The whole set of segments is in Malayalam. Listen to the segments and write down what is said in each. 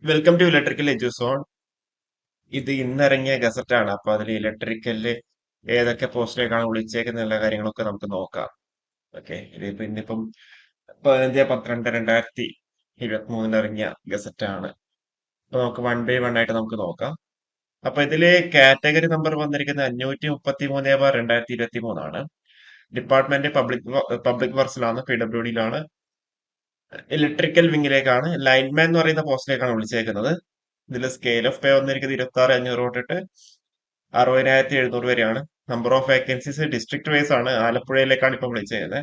Welcome to electrical എഡ്യൂസോൺ. ഇത് ഇന്നിറങ്ങിയ ഗസറ്റ് ആണ്. അപ്പൊ അതിൽ ഇലക്ട്രിക്കലില് ഏതൊക്കെ പോസ്റ്റിലേക്കാണ് വിളിച്ചേക്കുന്നുള്ള കാര്യങ്ങളൊക്കെ നമുക്ക് നോക്കാം. ഓക്കെ, ഇതിപ്പോ ഇന്നിപ്പം 15/12/2023 ഇറങ്ങിയ ഗസറ്റ് ആണ്. അപ്പൊ നമുക്ക് വൺ ബൈ വൺ ആയിട്ട് നമുക്ക് നോക്കാം. അപ്പൊ ഇതില് കാറ്റഗറി നമ്പർ വന്നിരിക്കുന്നത് 533/2023 ഡിപ്പാർട്ട്മെന്റ് പബ്ലിക് വർക്സിലാണ്, PWDയിലാണ്. ഇലക്ട്രിക്കൽ വിങ്ങിലേക്കാണ്, ലൈൻമാൻ എന്ന് പറയുന്ന പോസ്റ്റിലേക്കാണ് വിളിച്ചേക്കുന്നത്. ഇതിൽ സ്കെയിൽ ഓഫ് പേ വന്നിരിക്കുന്നത് 26,500 തൊട്ടിട്ട് 60,700 വരെയാണ്. Number of vacancies district vice ആണ്. ആലപ്പുഴയിലേക്കാണ് ഇപ്പം വിളിച്ചേക്കുന്നത്.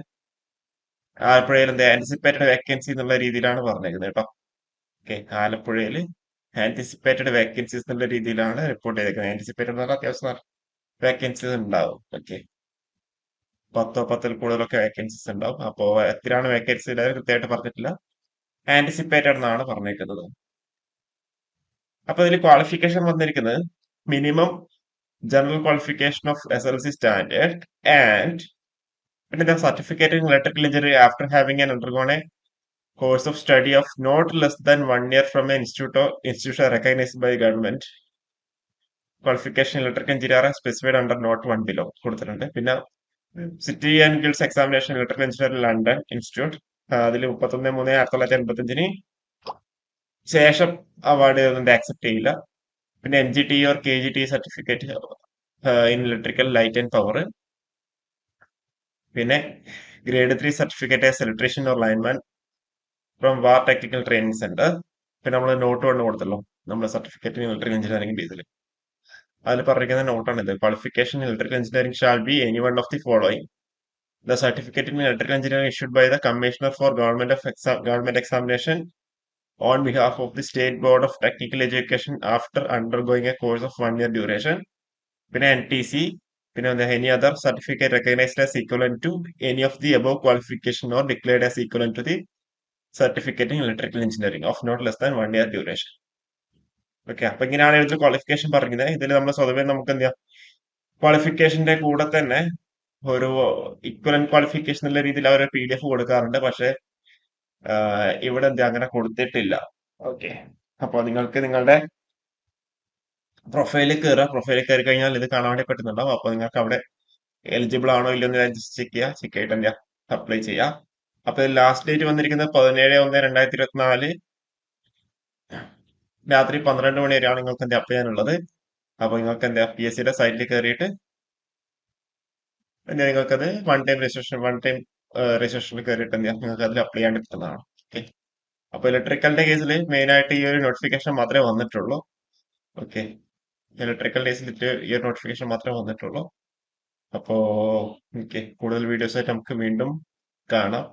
ആലപ്പുഴയിൽ എന്താ ആന്റിസിപ്പേറ്റഡ് വേക്കൻസി എന്നുള്ള രീതിയിലാണ് പറഞ്ഞേക്കുന്നത് കേട്ടോ. ഓക്കെ, ആലപ്പുഴയിൽ ആന്റിസിപ്പേറ്റഡ് വേക്കൻസീസ് എന്നുള്ള രീതിയിലാണ് റിപ്പോർട്ട് ചെയ്തേക്കുന്നത്. ആന്റിസിപ്പേറ്റഡ് എന്ന് പറഞ്ഞാൽ അത്യാവശ്യം വേക്കൻസീസ് ഉണ്ടാവും. ഓക്കെ, 10 കൂടുതലൊക്കെ വേക്കൻസീസ് ഉണ്ടാവും. അപ്പോ എത്രയാണ് വേക്കൻസി കൃത്യമായിട്ട് പറഞ്ഞിട്ടില്ല. ആന്റിസിപ്പേറ്റഡ് എന്നാണ് പറഞ്ഞേക്കുന്നത്. അപ്പൊ ഇതിൽ ക്വാളിഫിക്കേഷൻ വന്നിരിക്കുന്നത് minimum general qualification of SLC standard and പിന്നെ the certificate in electrical engineering after having an undergone a course of study of not less than 1 year from an institution recognized by government. Qualification electrical engineer specified under note 1 below കൊടുത്തിട്ടുണ്ട്. പിന്നെ city and guilds examination electrical engineer London institute, അതിൽ 31/3/1995 ശേഷം അവാർഡ് ഒന്നും ആക്സെപ്റ്റ് ചെയ്യില്ല. പിന്നെ NGT or KGT certificate in electrical light and power. പിന്നെ grade 3 certificate as electrician or lineman from war technical training centre. പിന്നെ നമ്മൾ നോട്ട് വണ്ണ് കൊടുത്തല്ലോ, നമ്മുടെ സർട്ടിഫിക്കറ്റ് ഇലക്ട്രിക്കൽ എഞ്ചിനീയറിംഗ് ബേസിൽ. അതിൽ പറഞ്ഞിരിക്കുന്ന നോട്ടാണ് ഇത്. Qualification electrical engineering shall be any one of the following: the certificate in electrical engineering issued by the Commissioner for Government Examination on behalf of the State Board of Technical Education after undergoing a course of 1 year duration. പിന്നെ NTC, പിന്നെ any other certificate recognized as equivalent to any of the above qualification or declared as equivalent to the certificate in electrical engineering of not less than 1 year duration. Okay, അപ്പൊ ഇങ്ങനെയാണ് ഇതിൽ ക്വാളിഫിക്കേഷൻ പറഞ്ഞത്. ഇതിൽ നമ്മൾ സ്വതവേ നമുക്ക് എന്താ ക്വാളിഫിക്കേഷന്റെ കൂടെ തന്നെ ഒരു ഇക്വലന്റ് ക്വാളിഫിക്കേഷൻ എന്നുള്ള രീതിയിൽ അവർ PDF കൊടുക്കാറുണ്ട്. പക്ഷെ ഇവിടെ എന്താ അങ്ങനെ കൊടുത്തിട്ടില്ല. ഓക്കെ, അപ്പൊ നിങ്ങൾക്ക് നിങ്ങളുടെ പ്രൊഫൈലിൽ കയറി കഴിഞ്ഞാൽ ഇത് കാണാൻ വേണ്ടി പറ്റുന്നുണ്ടാവും. അപ്പൊ നിങ്ങൾക്ക് അവിടെ എലിജിബിൾ ആണോ ഇല്ലെന്ന് ജസ്റ്റ് ചെക്ക് ചെയ്തിട്ട് എന്താ അപ്ലൈ ചെയ്യാം. അപ്പൊ ലാസ്റ്റ് ഡേറ്റ് വന്നിരിക്കുന്നത് 17/1/2024 രാത്രി 12 മണി വരെയാണ് നിങ്ങൾക്ക് എന്താ അപ്ലൈ ചെയ്യാനുള്ളത്. അപ്പൊ നിങ്ങൾക്ക് എന്താ PSCയുടെ സൈറ്റിൽ കയറിയിട്ട് എന്താ നിങ്ങൾക്കത് വൺ ടൈം രജിസ്ട്രേഷനിൽ കയറിയിട്ട് എന്താ നിങ്ങൾക്ക് അതിൽ അപ്ലൈ ചെയ്യാൻ പറ്റുന്നതാണ്. ഓക്കെ, അപ്പൊ ഇലക്ട്രിക്കലിന്റെ കേസിൽ മെയിൻ ആയിട്ട് ഈ ഒരു നോട്ടിഫിക്കേഷൻ മാത്രമേ വന്നിട്ടുള്ളൂ. ഓക്കെ, ഇലക്ട്രിക്കൽ കേസിൽ ഈ ഒരു നോട്ടിഫിക്കേഷൻ മാത്രമേ വന്നിട്ടുള്ളൂ. അപ്പോ ഓക്കെ, കൂടുതൽ വീഡിയോസ് ആയിട്ട് നമുക്ക് വീണ്ടും കാണാം.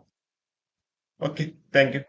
Okay, thank you.